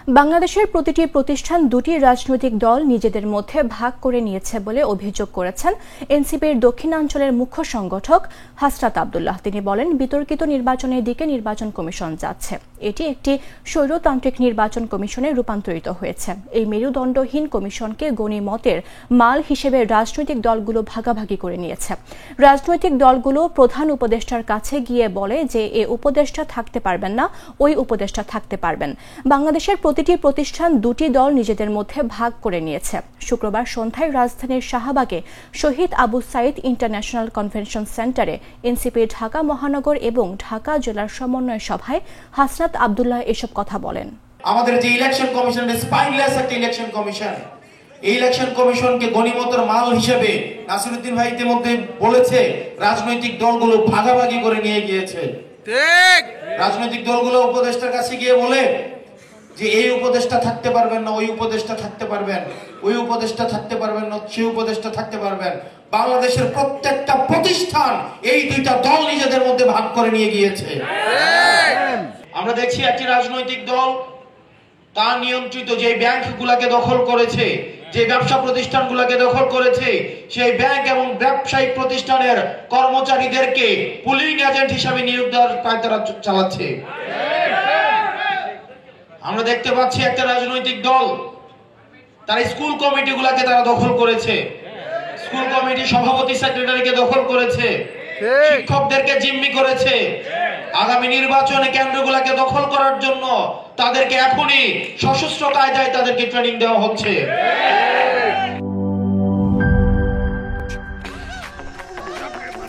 বাংলাদেশের প্রতিটি প্রতিষ্ঠান দুটি রাজনৈতিক দল নিজেদের মধ্যে ভাগ করে নিয়েছে বলে অভিযোগ করেছেন এনসিপির দক্ষিণাঞ্চলের মুখ্য সংগঠক হাসরাত আব্দুল্লাহ। তিনি বলেন, বিতর্কিত নির্বাচনের দিকে নির্বাচন কমিশন যাচ্ছে। এটি একটি স্বৈরতান্ত্রিক নির্বাচন কমিশনে রূপান্তরিত হয়েছে। এই মেরুদণ্ডহীন কমিশনকে গণিমতের মাল হিসেবে রাজনৈতিক দলগুলো ভাগাভাগি করে নিয়েছে। রাজনৈতিক দলগুলো প্রধান উপদেষ্টার কাছে গিয়ে বলে যে এ উপদেষ্টা থাকতে পারবেন না, ওই উপদেষ্টা থাকতে পারবেন। বাংলাদেশের প্রতিটি প্রতিষ্ঠান দুটি দল নিজেদের মধ্যে ভাগ করে নিয়েছে। শুক্রবার সন্ধ্যায় রাজধানীর শাহবাগে শহীদ আবু সাইদ ইন্টারন্যাশনাল কনভেনশন সেন্টারে এনসিপির ঢাকা মহানগর এবং ঢাকা জেলার সমন্বয় সভায় হাসরাত আব্দুল্লাহ এসব কথা বলেন। আমাদের যে ইলেকশন কমিশন স্পাইনলেস একটা ইলেকশন কমিশন, এই ইলেকশন কমিশনকে গণিমতের মাল হিসেবে নাসিরউদ্দিন ভাই ইতিমধ্যে বলেছে রাজনৈতিক দলগুলো ভাগাভাগি করে নিয়ে গিয়েছে। ঠিক, রাজনৈতিক দলগুলো উপদেষ্টার কাছে গিয়ে বলে যে এই উপদেষ্টা থাকতে পারবেন না, ওই উপদেষ্টা থাকতে পারবেন, ওই উপদেষ্টা থাকতে পারবেন না, সেই উপদেষ্টা থাকতে পারবেন। বাংলাদেশের প্রত্যেকটা প্রতিষ্ঠান এই দুইটা দল নিজেদের মধ্যে ভাগ করে নিয়ে গিয়েছে। আমরা দেখছি একটি রাজনৈতিক দল তার নিয়ন্ত্রিত যে ব্যাংকগুলোকে দখল করেছে, যে ব্যবসা প্রতিষ্ঠানগুলোকে দখল করেছে, সেই ব্যাংক এবং ব্যবসায়িক প্রতিষ্ঠানের কর্মচারীদেরকে পুলিং এজেন্ট হিসেবে নিয়োগ দেওয়ার পায়তারা চালাচ্ছে। আমরা দেখতে পাচ্ছি একটা রাজনৈতিক দল তার স্কুল কমিটিগুলোকে তারা দখল করেছে, স্কুল কমিটি সভাপতি সেক্রেটারিকে দখল করেছে, শিক্ষকদেরকে জিম্মি করেছে। আগামী নির্বাচনে কেন্দ্রগুলোকে দখল করার জন্য তাদেরকে এখনই সশস্ত্র কায়দায় তাদেরকে ট্রেনিং দেওয়া হচ্ছে।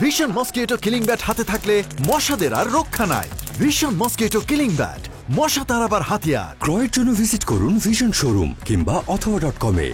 ভিশন মসকিটো কিলিং ব্যাট হাতে থাকলে মশাদের আর রক্ষা নাই। ভিশন মসকিটো কিলিং ব্যাট, মশা তাড়াবার হাতিয়ার। ক্রয়ের জন্য ভিজিট করুন ভিশন শোরুম কিংবা অথবা.com-এ।